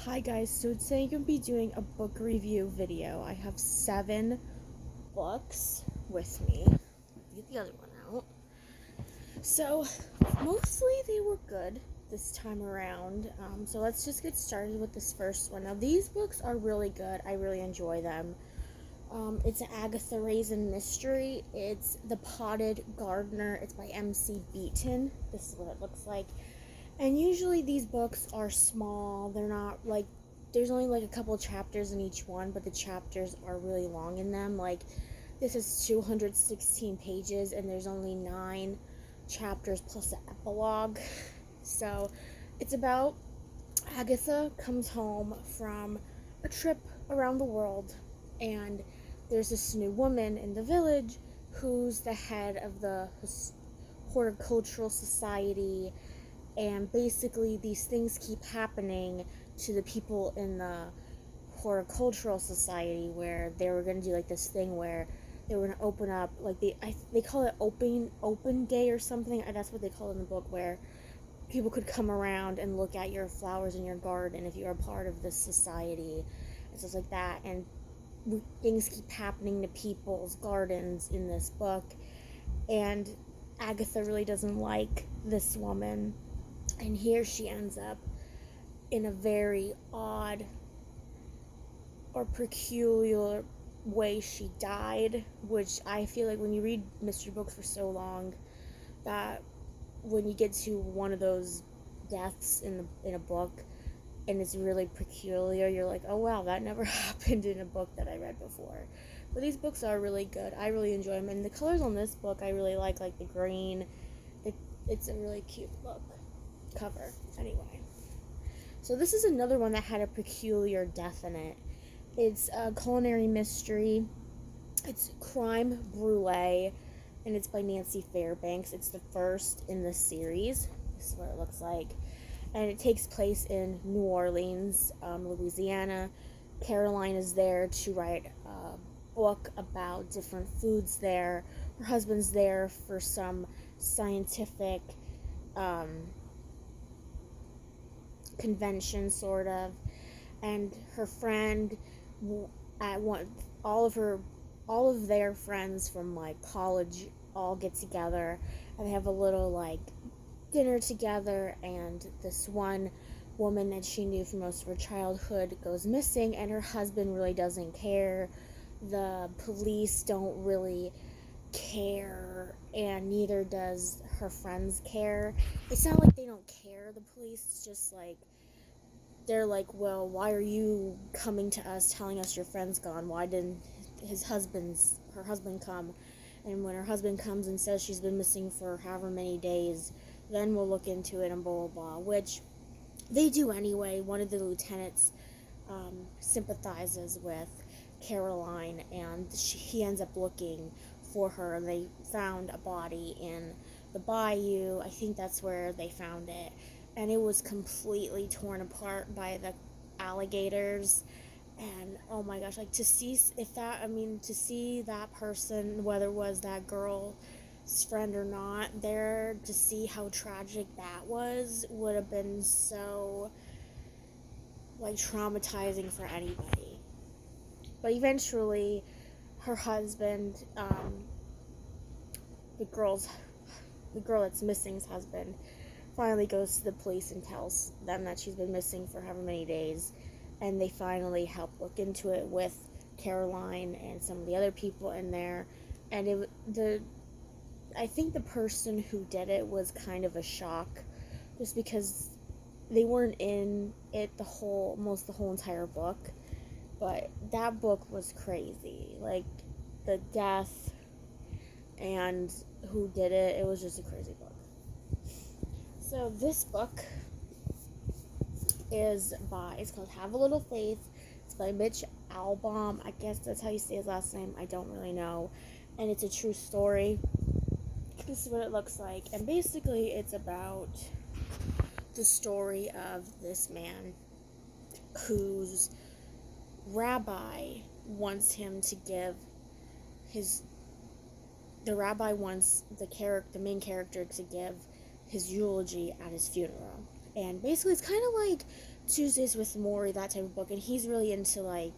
Hi guys, so today I'm going to be doing a book review video. I have 7 books with me. Get the other one out. So, mostly they were good this time around. So let's just get started with this first one. Now these books are really good. I really enjoy them. It's an Agatha Raisin mystery. It's The Potted Gardener. It's by MC Beaton. This is what it looks like. And usually these books are small. They're not like, there's only like a couple of chapters in each one, but the chapters are really long in them. Like, this is 216 pages, and there's only 9 chapters plus an epilogue. So, it's about Agatha comes home from a trip around the world, and there's this new woman in the village who's the head of the horticultural society. And basically these things keep happening to the people in the horticultural society, where they were going to do like this thing where they were going to open up, like they call it open day or something. That's what they call it in the book, where people could come around and look at your flowers in your garden if you are part of this society and stuff like that. And things keep happening to people's gardens in this book, and Agatha really doesn't like this woman. And here she ends up in a very odd or peculiar way she died, which I feel like when you read mystery books for so long, that when you get to one of those deaths in a book and it's really peculiar, you're like, oh wow, that never happened in a book that I read before. But these books are really good. I really enjoy them, and the colors on this book I really like the green. It's a really cute book cover. Anyway, so this is another one that had a peculiar death in it. It's a culinary mystery. It's Crime Brulee, and it's by Nancy Fairbanks. It's the first in the series. This is what it looks like, and it takes place in New Orleans, Louisiana. Caroline is there to write a book about different foods there. Her husband's there for some scientific convention, sort of, and her friend at one all of their friends from like college all get together, and they have a little like dinner together, and this one woman that she knew for most of her childhood goes missing, and her husband really doesn't care. The police don't really care, and neither does her friends care. It's not like they don't care, the police. It's just like they're like, well, why are you coming to us telling us your friend's gone? Why didn't her husband come? And when her husband comes and says she's been missing for however many days, then we'll look into it and blah blah blah, which they do anyway. One of the lieutenants sympathizes with Caroline, and he ends up looking for her, and they found a body in the bayou. I think that's where they found it, and it was completely torn apart by the alligators. And oh my gosh, like to see that person, whether it was that girl's friend or not, there, to see how tragic that was, would have been so like traumatizing for anybody. But eventually her husband, the girl that's missing's husband, finally goes to the police and tells them that she's been missing for however many days, and they finally help look into it with Caroline and some of the other people in there. And I think the person who did it was kind of a shock, just because they weren't in it the whole entire book. But that book was crazy. Like, the death and who did it, it was just a crazy book. So this book it's called Have a Little Faith. It's by Mitch Albom. I guess that's how you say his last name. I don't really know. And it's a true story. This is what it looks like. And basically it's about the story of this man whose rabbi wants him to give the rabbi wants the main character to give his eulogy at his funeral. And basically it's kind of like Tuesdays with Morrie, that type of book, and he's really into like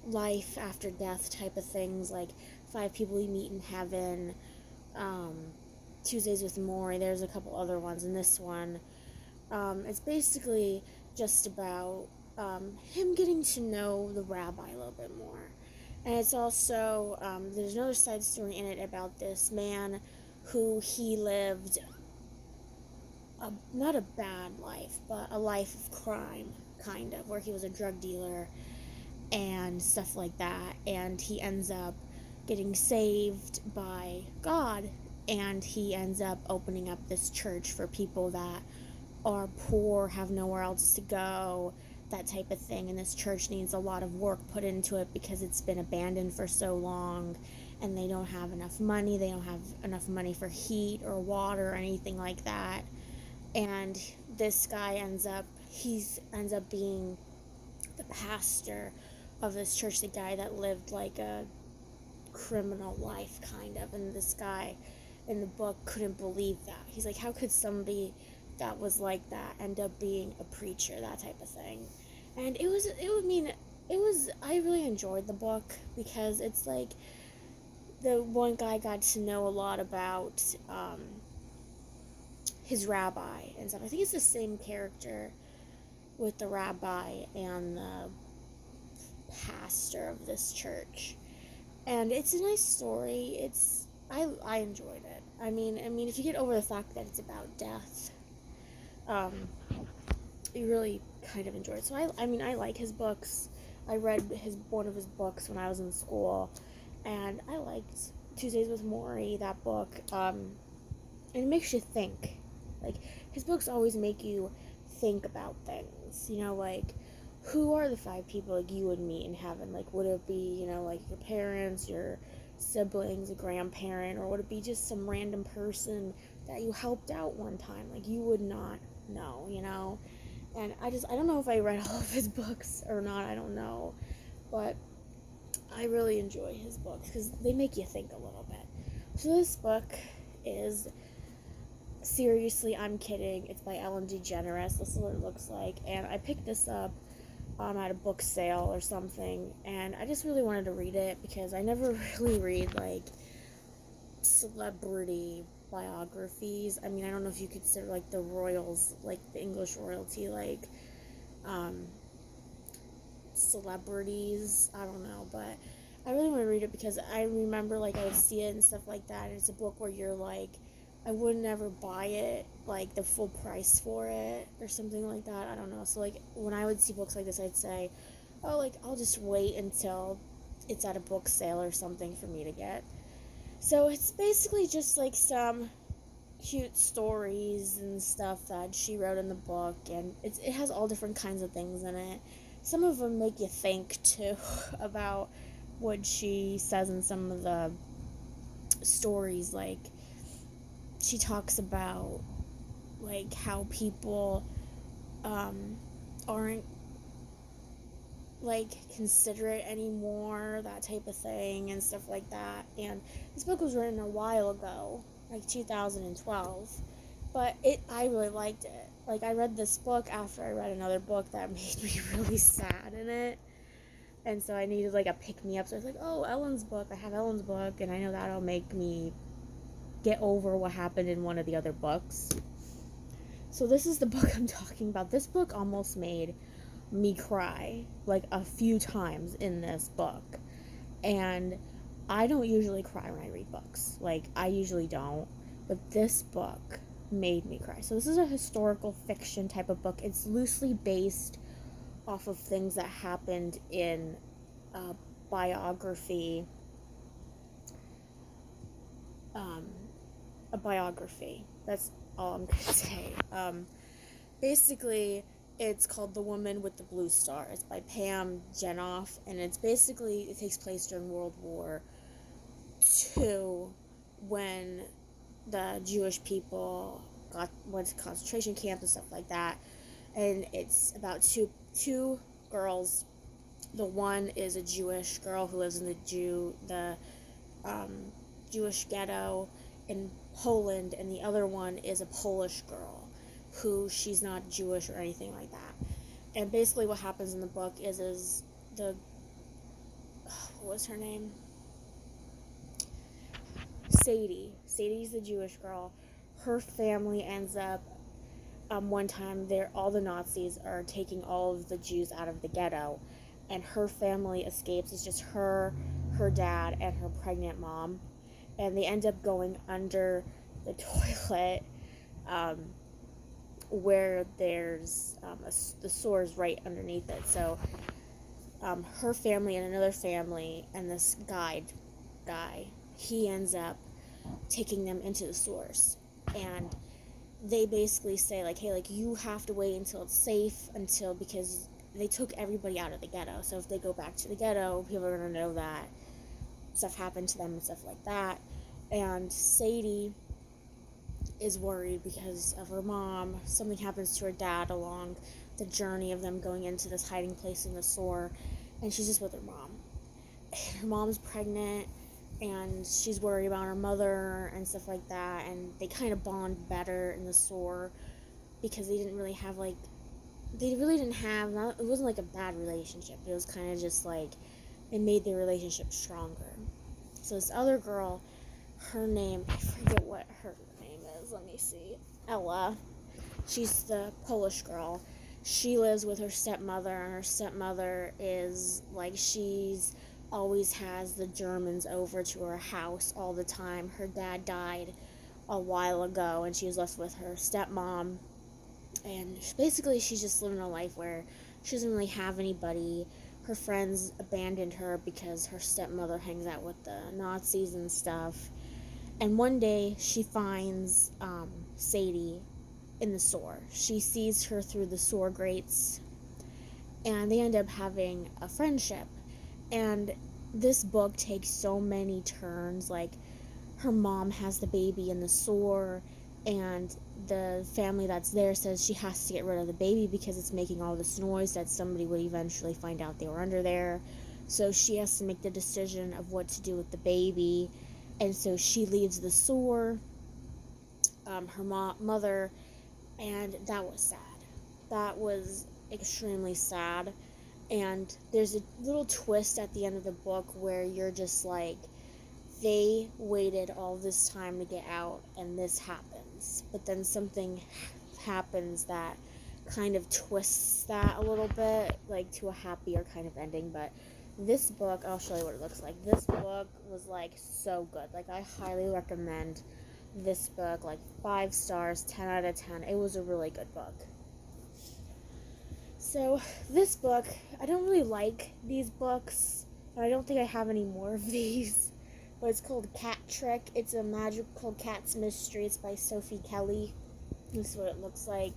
life after death type of things, like 5 People You Meet in Heaven, Tuesdays with Morrie. There's a couple other ones, and this one, it's basically just about him getting to know the rabbi a little bit more. And it's also, there's another side story in it about this man who he lived not a bad life, but a life of crime, kind of, where he was a drug dealer and stuff like that, and he ends up getting saved by God, and he ends up opening up this church for people that are poor, have nowhere else to go, that type of thing, and this church needs a lot of work put into it because it's been abandoned for so long, and they don't have enough money, for heat or water or anything like that, and this guy ends up being the pastor of this church, the guy that lived like a criminal life, kind of, and this guy in the book couldn't believe that. He's like, how could somebody that was like that end up being a preacher, that type of thing. And I really enjoyed the book because it's like the one guy got to know a lot about his rabbi and stuff. I think it's the same character with the rabbi and the pastor of this church, and it's a nice story. I enjoyed it. I mean, if you get over the fact that it's about death, you really kind of enjoy it. So I like his books. I read one of his books when I was in school, and I liked Tuesdays with Morrie, that book. And it makes you think. Like, his books always make you think about things. Like, who are the 5 people like you would meet in heaven? Like, would it be, like your parents, your siblings, a grandparent, or would it be just some random person that you helped out one time? Like, you would not know, And I don't know if I read all of his books or not, I don't know. But I really enjoy his books because they make you think a little bit. So this book is, seriously, I'm kidding, it's by Ellen DeGeneres. This is what it looks like. And I picked this up at a book sale or something, and I just really wanted to read it because I never really read like celebrity biographies. I don't know if you consider like the royals, like the English royalty, like celebrities, I don't know, but I really want to read it because I remember like I would see it and stuff like that, and it's a book where you're like, I would never buy it, like, the full price for it, or something like that, I don't know. So, like, when I would see books like this, I'd say, oh, like, I'll just wait until it's at a book sale or something for me to get. So, it's basically just, like, some cute stories and stuff that she wrote in the book, and it has all different kinds of things in it. Some of them make you think, too, about what she says in some of the stories, like, she talks about, like, how people aren't, like, considerate anymore, that type of thing, and stuff like that. And this book was written a while ago, like 2012, but I really liked it. Like, I read this book after I read another book that made me really sad in it, and so I needed, like, a pick-me-up. So I was like, oh, Ellen's book, I have Ellen's book, and I know that'll make me get over what happened in one of the other books. So this is the book I'm talking about. This book almost made me cry, like, a few times in this book. And I don't usually cry when I read books. Like, I usually don't. But this book made me cry. So this is a historical fiction type of book. It's loosely based off of things that happened in a biography. That's all I'm gonna say. Basically, it's called The Woman with the Blue Star. It's by Pam Jenoff, and it takes place during World War II, when the Jewish people went to concentration camps and stuff like that. And it's about two girls. The one is a Jewish girl who lives in the Jewish ghetto in Poland, and the other one is a Polish girl who she's not Jewish or anything like that. And basically what happens in the book is the, what was her name? Sadie's the Jewish girl. Her family ends up, one time all the Nazis are taking all of the Jews out of the ghetto, and her family escapes. It's just her dad, and her pregnant mom, and they end up going under the toilet, where there's the sores right underneath it. So her family and another family and this guy, he ends up taking them into the sores, and they basically say, like, hey, like, you have to wait until it's safe, because they took everybody out of the ghetto. So if they go back to the ghetto, people are going to know that stuff happened to them and stuff like that. And Sadie is worried because of her mom. Something happens to her dad along the journey of them going into this hiding place in the sore, and she's just with her mom. And her mom's pregnant, and she's worried about her mother and stuff like that, and they kind of bond better in the sore because they really didn't have, it wasn't like a bad relationship. It was kind of just like, it made their relationship stronger. So this other girl, her name, I forget what her name is, let me see, Ella. She's the Polish girl. She lives with her stepmother, and her stepmother is like, she's always has the Germans over to her house all the time. Her dad died a while ago, and she was left with her stepmom, and basically she's just living a life where she doesn't really have anybody. Her friends abandoned her because her stepmother hangs out with the Nazis and stuff. And one day she finds Sadie in the sore. She sees her through the sore grates, and they end up having a friendship. And this book takes so many turns. Like, her mom has the baby in the sore, and the family that's there says she has to get rid of the baby because it's making all this noise that somebody would eventually find out they were under there. So she has to make the decision of what to do with the baby, and so she leaves the sore, her mother, and that was sad. That was extremely sad. And there's a little twist at the end of the book where you're just like, they waited all this time to get out, and this happens. But then something happens that kind of twists that a little bit, like, to a happier kind of ending. But this book, I'll show you what it looks like. This book was, like, so good. Like, I highly recommend this book. Like, 5 stars, 10 out of 10. It was a really good book. So, this book, I don't really like these books, and I don't think I have any more of these, but it's called Cat Trick. It's a magical cat's mystery. It's by Sofie Kelly. This is what it looks like.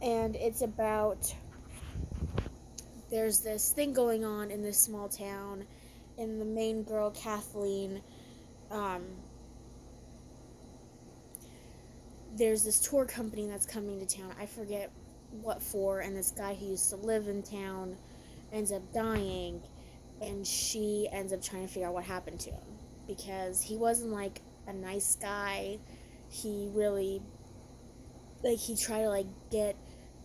And it's about, there's this thing going on in this small town, and the main girl, Kathleen, there's this tour company that's coming to town. I forget what for, and this guy who used to live in town ends up dying, and she ends up trying to figure out what happened to him, because he wasn't like a nice guy. He really, like, he tried to like get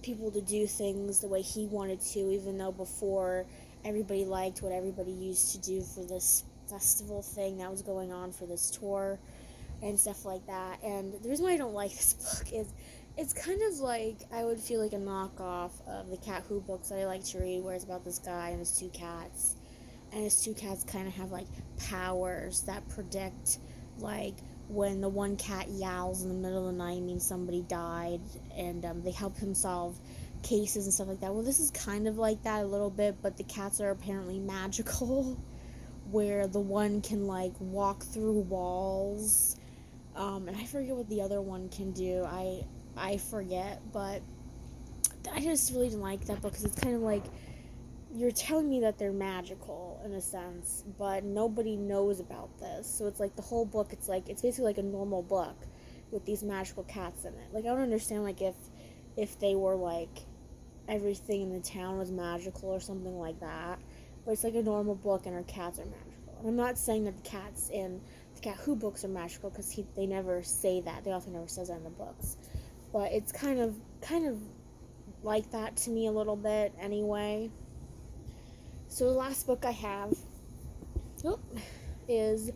people to do things the way he wanted to, even though before everybody liked what everybody used to do for this festival thing that was going on for this tour and stuff like that. And the reason why I don't like this book is it's kind of like, I would feel like a knockoff of the Cat Who books that I like to read, where it's about this guy and his 2 cats. And his 2 cats kind of have, like, powers that predict, like, when the one cat yowls in the middle of the night means somebody died, and they help him solve cases and stuff like that. Well, this is kind of like that a little bit, but the cats are apparently magical, where the one can, like, walk through walls, and I forget what the other one can do. I forget, but I just really didn't like that book, because it's kind of like, you're telling me that they're magical in a sense, but nobody knows about this. So it's like the whole book, it's basically like a normal book with these magical cats in it. Like, I don't understand, like, if they were like everything in the town was magical or something like that, but it's like a normal book and our cats are magical. And I'm not saying that the cats in the Cat Who books are magical, because they never say that. The author never says that in the books. but it's kind of like that to me a little bit anyway. So the last book I have is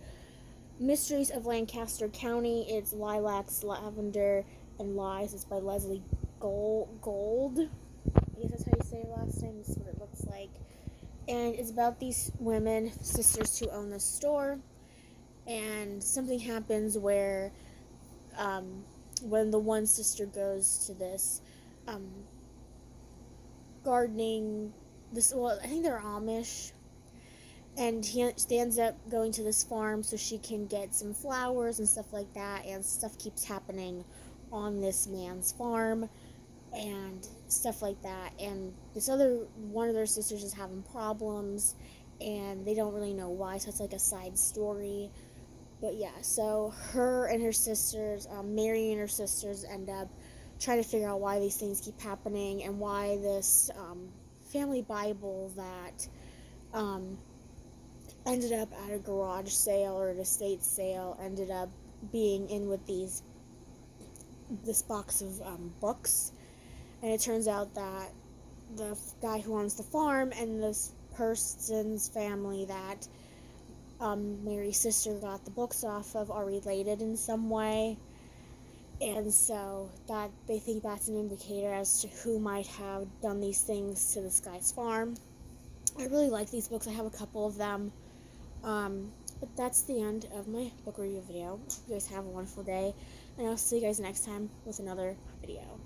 Mysteries of Lancaster County. It's Lilacs, Lavender, and Lies. It's by Leslie Gould. I guess that's how you say her last name. This is what it looks like. And it's about these women, sisters, who own this store. And something happens where when the one sister goes to this gardening, I think they're Amish, and she ends up going to this farm so she can get some flowers and stuff like that, and stuff keeps happening on this man's farm and stuff like that, and one of their sisters is having problems and they don't really know why, so it's like a side story. But yeah, so her and her sisters, Mary and her sisters, end up trying to figure out why these things keep happening and why this family Bible that ended up at a garage sale or an estate sale ended up being in with this box of books. And it turns out that the guy who owns the farm and this person's family that Mary's sister got the books off of are related in some way. And so that they think that's an indicator as to who might have done these things to this guy's farm. I really like these books. I have a couple of them. But that's the end of my book review video. You guys have a wonderful day, and I'll see you guys next time with another video.